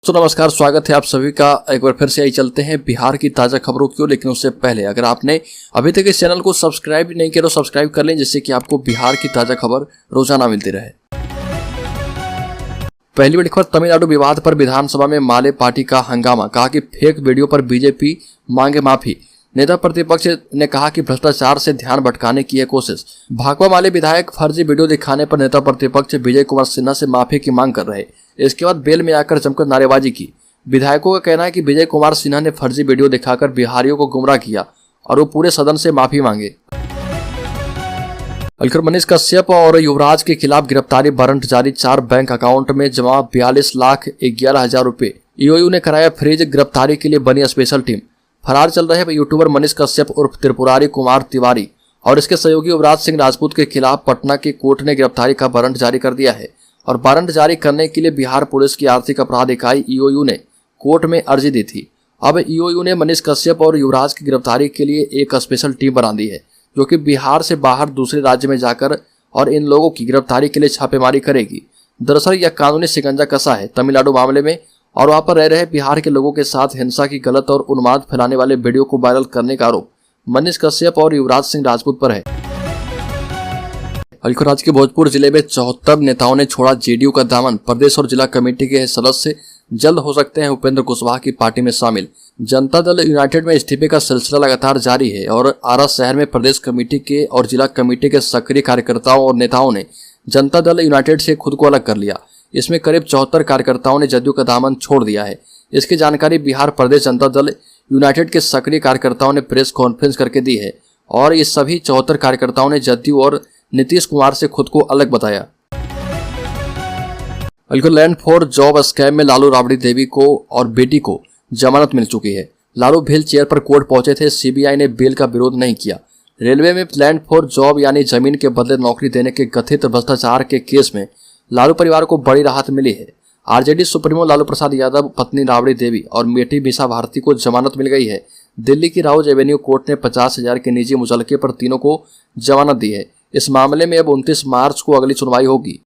तो नमस्कार, स्वागत है आप सभी का। एक बार फिर से आई चलते हैं बिहार की ताज़ा खबरों की ओर। लेकिन उससे पहले अगर आपने अभी तक इस चैनल को सब्सक्राइब नहीं किया तो सब्सक्राइब कर लें, जिससे कि आपको बिहार की ताज़ा खबर रोजाना मिलती रहे। पहली बड़ी खबर, तमिलनाडु विवाद पर विधानसभा में माले पार्टी का हंगामा। कहा कि फेक वीडियो पर बीजेपी मांगे माफी। नेता प्रतिपक्ष ने कहा कि भ्रष्टाचार से ध्यान भटकाने की है कोशिश। भाकपा माले विधायक फर्जी वीडियो दिखाने पर नेता प्रतिपक्ष विजय कुमार सिन्हा से माफी की मांग कर रहे। इसके बाद बेल में आकर जमकर नारेबाजी की। विधायकों का कहना है कि विजय कुमार सिन्हा ने फर्जी वीडियो दिखाकर बिहारियों को गुमराह किया और वो पूरे सदन से माफी मांगे। मनीष कश्यप और युवराज के खिलाफ गिरफ्तारी वारंट जारी। 4 बैंक अकाउंट में जमा 42,11,000 रुपए। ईओयू ने कराया फ्रीज। गिरफ्तारी के लिए बनी स्पेशल टीम। फरार चल रहे यूट्यूबर मनीष कश्यप उर्फ त्रिपुरारी कुमार तिवारी और इसके सहयोगी युवराज सिंह राजपूत के खिलाफ पटना की कोर्ट ने गिरफ्तारी का वारंट जारी कर दिया है। और वारंट जारी करने के लिए बिहार पुलिस की आर्थिक अपराध इकाई ईओयू ने कोर्ट में अर्जी दी थी। अब ईओयू ने मनीष कश्यप और युवराज की गिरफ्तारी के लिए एक स्पेशल टीम बना दी है, जो कि बिहार से बाहर दूसरे राज्य में जाकर और इन लोगों की गिरफ्तारी के लिए छापेमारी करेगी। दरअसल यह कानूनी शिकंजा कसा है तमिलनाडु मामले में और वहां पर रह रहे बिहार के लोगों के साथ हिंसा की गलत और उन्माद फैलाने वाले वीडियो को वायरल करने का आरोप मनीष कश्यप और युवराज सिंह राजपूत पर है। राज्य के भोजपुर जिले में 74 नेताओं ने छोड़ा जेडीयू का दामन। प्रदेश और जिला कमेटी के सदस्य जल्द हो सकते हैं उपेंद्र कुशवाहा की पार्टी में शामिल। जनता दल यूनाइटेड में इस्तीफे का सिलसिला लगातार जारी है और आरा शहर में प्रदेश कमेटी के और जिला कमेटी के सक्रिय कार्यकर्ताओं और नेताओं ने जनता दल यूनाइटेड से खुद को अलग कर लिया। इसमें करीब 74 कार्यकर्ताओं ने जदयू का दामन छोड़ दिया है। इसकी जानकारी बिहार प्रदेश जनता दल यूनाइटेड के सक्रिय कार्यकर्ताओं ने प्रेस कॉन्फ्रेंस करके दी है और ये सभी 74 कार्यकर्ताओं ने जदयू और नीतीश कुमार से खुद को अलग बताया। लैंड फॉर जॉब स्कैम में लालू राबड़ी देवी को और बेटी को जमानत मिल चुकी है। लालू व्हील चेयर पर कोर्ट पहुंचे थे। सीबीआई ने बेल का विरोध नहीं किया। रेलवे में लैंड फॉर जॉब यानी जमीन के बदले नौकरी देने के कथित भ्रष्टाचार के केस में लालू परिवार को बड़ी राहत मिली है। आरजेडी सुप्रीमो लालू प्रसाद यादव, पत्नी राबड़ी देवी और बेटी मीसा भारती को जमानत मिल गई है। दिल्ली की राउज एवेन्यू कोर्ट ने 50,000 के निजी मुचलके पर तीनों को जमानत दी है। इस मामले में अब 29 मार्च को अगली सुनवाई होगी।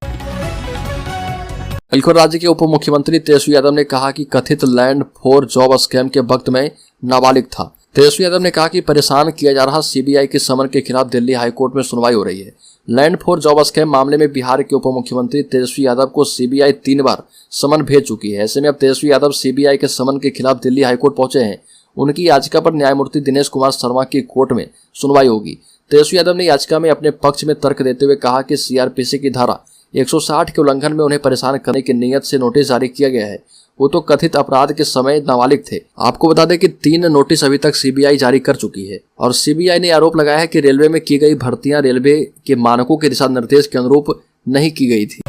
राज्य के उप मुख्यमंत्री तेजस्वी यादव ने कहा कि कथित लैंड फॉर जॉब स्कैम के वक्त में नाबालिग था। तेजस्वी यादव ने कहा कि परेशान किया जा रहा सीबीआई के समन के खिलाफ दिल्ली हाईकोर्ट में सुनवाई हो रही है। लैंड फॉर जॉब स्कैम मामले में बिहार के उप मुख्यमंत्री तेजस्वी यादव को सीबीआई 3 बार समन भेज चुकी है। ऐसे में अब तेजस्वी यादव सीबीआई के समन के खिलाफ दिल्ली हाईकोर्ट पहुंचे हैं। उनकी याचिका पर न्यायमूर्ति दिनेश कुमार शर्मा की कोर्ट में सुनवाई होगी। तेजस्वी यादव ने याचिका में अपने पक्ष में तर्क देते हुए कहा कि सीआरपीसी की धारा 160 के उल्लंघन में उन्हें परेशान करने की नीयत से नोटिस जारी किया गया है। वो तो कथित अपराध के समय नाबालिग थे। आपको बता दें कि 3 नोटिस अभी तक सीबीआई जारी कर चुकी है और सीबीआई ने आरोप लगाया है कि रेलवे में की गई भर्तियां रेलवे के मानकों के दिशा निर्देश के अनुरूप नहीं की गई थी।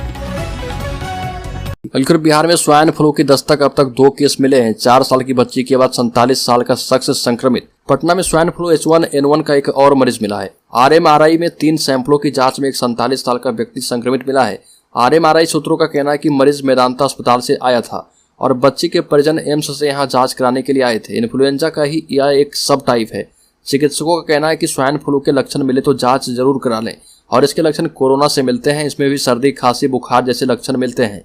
बिहार में स्वाइन फ्लू की दस्तक। अब तक 2 केस मिले हैं। 4 साल की बच्ची के बाद 47 साल का शख्स संक्रमित। पटना में स्वाइन फ्लू H1N1 का एक और मरीज मिला है। आरएमआरआई में 3 सैंपलों की जांच में एक 47 साल का व्यक्ति संक्रमित मिला है। आरएमआरआई सूत्रों का कहना है कि मरीज मेदांता अस्पताल से आया था और बच्ची के परिजन एम्स से यहां जांच कराने के लिए आए थे। इन्फ्लुएंजा का ही यह एक सब टाइप है। चिकित्सकों का कहना है कि स्वाइन फ्लू के लक्षण मिले तो जांच जरूर करा लें और इसके लक्षण कोरोना से मिलते हैं। इसमें भी सर्दी, खांसी, बुखार जैसे लक्षण मिलते हैं।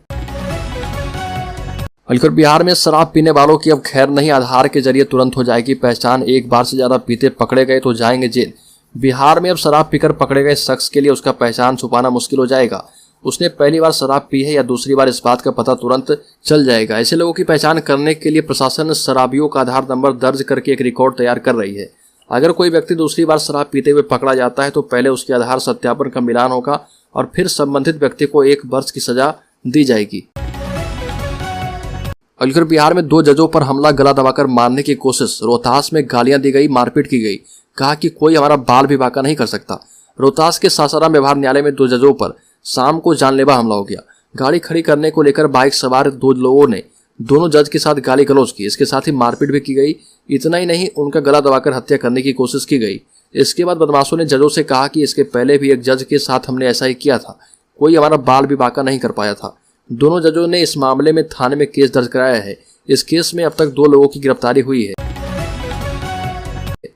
बिहार में शराब पीने वालों की अब खैर नहीं, आधार के जरिए तुरंत हो जाएगी पहचान। एक बार से ज्यादा पीते पकड़े गए तो जाएंगे जेल। बिहार में अब शराब पीकर पकड़े गए शख्स के लिए उसका पहचान छुपाना मुश्किल हो जाएगा। उसने पहली बार शराब पी है या दूसरी बार, इस बात का पता तुरंत चल जाएगा। ऐसे लोगों की पहचान करने के लिए प्रशासन शराबियों का आधार नंबर दर्ज करके एक रिकॉर्ड तैयार कर रही है। अगर कोई व्यक्ति दूसरी बार शराब पीते हुए पकड़ा जाता है तो पहले उसके आधार सत्यापन का मिलान होगा और फिर संबंधित व्यक्ति को 1 वर्ष की सजा दी जाएगी। बिहार में 2 जजों पर हमला, गला दबाकर मारने की कोशिश। रोहतास में गालियां दी गई, मारपीट की गई। कहा कि कोई हमारा बाल भी बांका नहीं कर सकता। रोहतास के सासाराम व्यवहार न्यायालय में 2 जजों पर शाम को जानलेवा हमला हो गया। गाड़ी खड़ी करने को लेकर बाइक सवार 2 लोगों ने दोनों जज के साथ गाली गलौज की। इसके साथ ही मारपीट भी की गई। इतना ही नहीं, उनका गला दबाकर हत्या करने की कोशिश की गई। इसके बाद बदमाशों ने जजों से कहा कि इसके पहले भी एक जज के साथ हमने ऐसा ही किया था, कोई हमारा बाल भी बांका नहीं कर पाया था। दोनों जजों ने इस मामले में थाने में केस दर्ज कराया है। इस केस में अब तक 2 लोगों की गिरफ्तारी हुई है।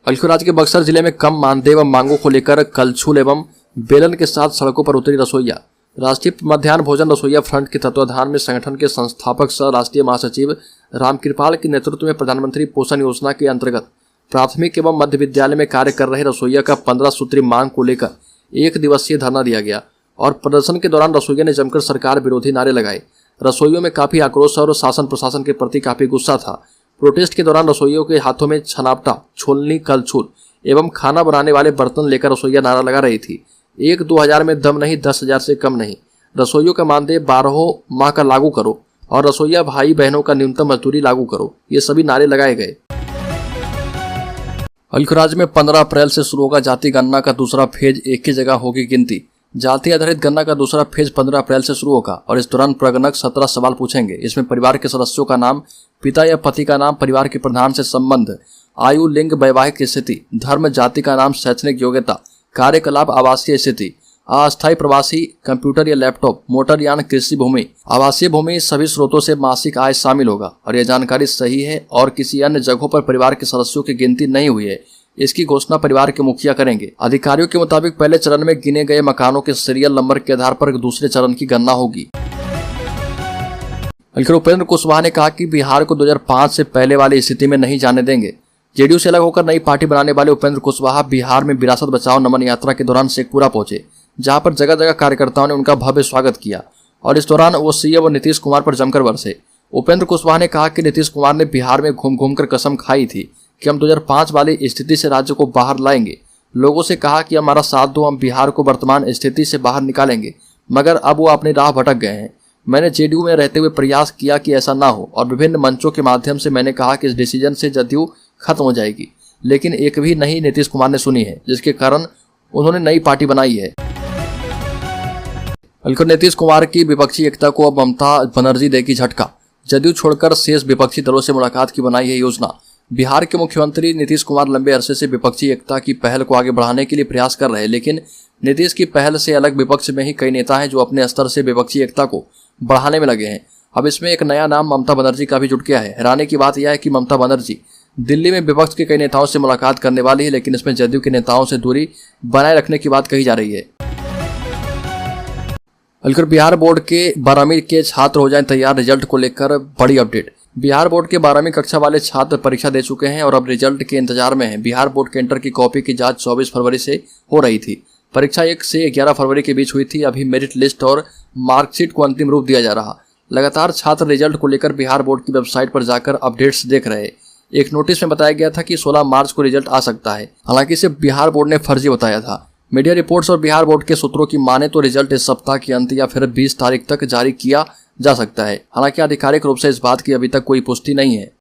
राज्य के बक्सर जिले में कम मानदेय व मांगों को लेकर कलछुल एवं बेलन के साथ सड़कों पर उतरी रसोइया। राष्ट्रीय मध्याह्न भोजन रसोइया फ्रंट के तत्वाधान में संगठन के संस्थापक सह राष्ट्रीय महासचिव रामकृपाल के नेतृत्व में प्रधानमंत्री पोषण योजना के अंतर्गत प्राथमिक एवं मध्य विद्यालय में कार्य कर रहे रसोइया का 15 सूत्री मांग को लेकर 1 दिवसीय धरना दिया गया और प्रदर्शन के दौरान रसोइया ने जमकर सरकार विरोधी नारे लगाए। रसोइयों में काफी आक्रोश और शासन प्रशासन के प्रति काफी गुस्सा था। प्रोटेस्ट के दौरान रसोइयों के हाथों में छनापटा, छोलनी, कलछुल एवं खाना बनाने वाले बर्तन लेकर रसोइया नारा लगा रही थी। 1-2 में दम नहीं, 10,000 से कम नहीं। रसोइयों का मानदेय 12 माह का लागू करो और रसोइया भाई बहनों का न्यूनतम मजदूरी लागू करो, ये सभी नारे लगाए गए। हल्द्वानी राज्य में 15 अप्रैल से शुरू होगा जाति गणना का दूसरा फेज। एक ही जगह होगी गिनती। जाति आधारित गणना का दूसरा फेज 15 अप्रैल से शुरू होगा और इस दौरान प्रगणक 17 सवाल पूछेंगे। इसमें परिवार के सदस्यों का नाम, पिता या पति का नाम, परिवार के प्रधान से संबंध, आयु, लिंग, वैवाहिक स्थिति, धर्म, जाति का नाम, शैक्षणिक योग्यता, कार्यकलाप, आवासीय स्थिति, अस्थायी प्रवासी, कंप्यूटर या लैपटॉप, मोटर यान, कृषि भूमि, आवासीय भूमि, सभी स्रोतों से मासिक आय शामिल होगा और यह जानकारी सही है और किसी अन्य जगहों पर परिवार के सदस्यों की गिनती नहीं हुई है, इसकी घोषणा परिवार के मुखिया करेंगे। अधिकारियों के मुताबिक पहले चरण में गिने गए मकानों के सीरियल नंबर के आधार पर दूसरे चरण की गणना होगी। उपेंद्र कुशवाहा ने कहा कि बिहार को 2005 से पहले वाली स्थिति में नहीं जाने देंगे। जेडीयू से अलग होकर नई पार्टी बनाने वाले उपेंद्र कुशवाहा बिहार में विरासत बचाओ नमन यात्रा के दौरान शेखपुरा पहुंचे, जहां पर जगह जगह कार्यकर्ताओं ने उनका भव्य स्वागत किया और इस दौरान वो सीएम व नीतीश कुमार पर जमकर बरसे। उपेंद्र कुशवाहा ने कहा कि नीतीश कुमार ने बिहार में घूम घूम कर कसम खाई थी कि हम 2005 वाली स्थिति से राज्य को बाहर लाएंगे। लोगों से कहा कि हमारा साथ दो, हम बिहार को वर्तमान स्थिति से बाहर निकालेंगे, मगर अब वो अपनी राह भटक गए हैं। मैंने जेडीयू में रहते हुए प्रयास किया कि ऐसा ना हो और विभिन्न मंचों के माध्यम से मैंने कहा कि इस डिसीजन से जदयू खत्म हो जाएगी, लेकिन एक भी नहीं नीतीश कुमार ने सुनी है, जिसके कारण उन्होंने नई पार्टी बनाई है। नीतीश कुमार की विपक्षी एकता को अब ममता बनर्जी देगी झटका। जदयू छोड़कर शेष विपक्षी दलों से मुलाकात की बनाई है योजना। बिहार के मुख्यमंत्री नीतीश कुमार लंबे अरसे से विपक्षी एकता की पहल को आगे बढ़ाने के लिए प्रयास कर रहे हैं, लेकिन नीतीश की पहल से अलग विपक्ष में ही कई नेता हैं जो अपने स्तर से विपक्षी एकता को बढ़ाने में लगे हैं। अब इसमें एक नया नाम ममता बनर्जी का भी जुट गया है। हैरानी की बात यह है कि ममता बनर्जी दिल्ली में विपक्ष के कई नेताओं से मुलाकात करने वाली है, लेकिन इसमें जदयू के नेताओं से दूरी बनाए रखने की बात कही जा रही है। बिहार बोर्ड के 12वीं के छात्र हो जाएं तैयार, रिजल्ट को लेकर बड़ी अपडेट। बिहार बोर्ड के 12वीं कक्षा वाले छात्र परीक्षा दे चुके हैं और अब रिजल्ट के इंतजार में हैं। बिहार बोर्ड के इंटर की कॉपी की जांच 24 फरवरी से हो रही थी। परीक्षा 1 से 11 फरवरी के बीच हुई थी। अभी मेरिट लिस्ट और मार्कशीट को अंतिम रूप दिया जा रहा। लगातार छात्र रिजल्ट को लेकर बिहार बोर्ड की वेबसाइट पर जाकर अपडेट्स देख रहे। एक नोटिस में बताया गया था कि 16 मार्च को रिजल्ट आ सकता है, हालांकि इसे बिहार बोर्ड ने फर्जी बताया था। मीडिया रिपोर्ट्स और बिहार बोर्ड के सूत्रों की माने तो रिजल्ट इस सप्ताह के अंत या फिर 20 तारीख तक जारी किया जा सकता है। हालांकि आधिकारिक रूप से इस बात की अभी तक कोई पुष्टि नहीं है।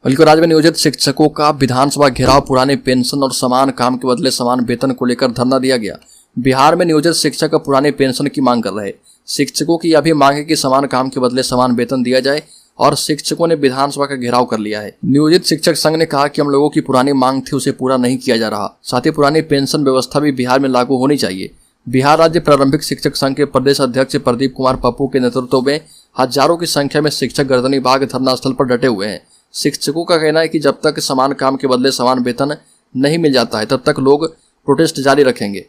राज्य में नियोजित शिक्षकों का विधानसभा घेराव, पुराने पेंशन और समान काम के बदले समान वेतन को लेकर धरना दिया गया। बिहार में नियोजित शिक्षक पुराने पेंशन की मांग कर रहे। शिक्षकों की यह भी मांग है कि समान काम के बदले समान वेतन दिया जाए और शिक्षकों ने विधानसभा का घेराव कर लिया है। नियोजित शिक्षक संघ ने कहा कि हम लोगों की पुरानी मांग थी, उसे पूरा नहीं किया जा रहा। साथ ही पुरानी पेंशन व्यवस्था भी बिहार में लागू होनी चाहिए। बिहार राज्य प्रारंभिक शिक्षक संघ के प्रदेश अध्यक्ष प्रदीप कुमार पप्पू के नेतृत्व में हजारों की संख्या में शिक्षक गर्दनी बाग धरना स्थल पर डटे हुए हैं। शिक्षकों का कहना है कि जब तक समान काम के बदले समान वेतन नहीं मिल जाता है, तब तक लोग प्रोटेस्ट जारी रखेंगे।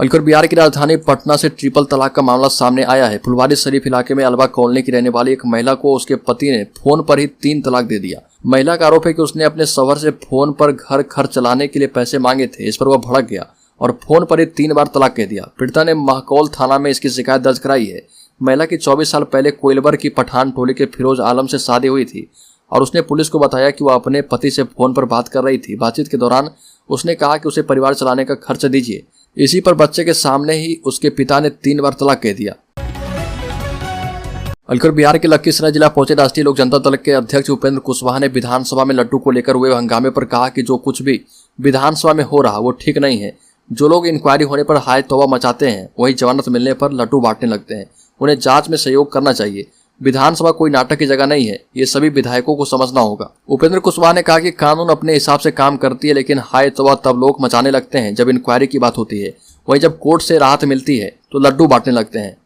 बिहार की राजधानी पटना से ट्रिपल तलाक का मामला सामने आया है। फुलवारी शरीफ इलाके में अलवा कॉलोनी की रहने वाली एक महिला को उसके पति ने फोन पर ही 3 तलाक दे दिया। महिला का आरोप है कि उसने अपने शौहर से फोन पर घर खर्च चलाने के लिए पैसे मांगे थे। इस पर वह भड़क गया और फोन पर ही 3 बार तलाक कह दिया। पीड़िता ने महकौल थाना में इसकी शिकायत दर्ज कराई है। महिला की 24 साल पहले कोइलवर की पठान टोली के फिरोज आलम से शादी हुई थी और उसने पुलिस को बताया कि वह अपने पति से फोन पर बात कर रही थी। बातचीत के दौरान उसने कहा कि उसे परिवार चलाने का खर्च दीजिए। इसी पर बच्चे के सामने ही उसके पिता ने 3 बार तलाक कह दिया। बिहार के लखीसराय जिला पहुंचे राष्ट्रीय लोक जनता दल के अध्यक्ष उपेंद्र कुशवाहा ने विधानसभा में लड्डू को लेकर हुए हंगामे पर कहा कि जो कुछ भी विधानसभा में हो रहा वो ठीक नहीं है। जो लोग इंक्वायरी होने पर हाय तौबा मचाते हैं, वही जमानत मिलने पर लड्डू बांटने लगते हैं। उन्हें जांच में सहयोग करना चाहिए। विधानसभा कोई नाटक की जगह नहीं है, ये सभी विधायकों को समझना होगा। उपेंद्र कुशवाहा ने कहा कि कानून अपने हिसाब से काम करती है, लेकिन हाय तौबा तब लोग मचाने लगते हैं जब इंक्वायरी की बात होती है। वहीं जब कोर्ट से राहत मिलती है तो लड्डू बांटने लगते हैं।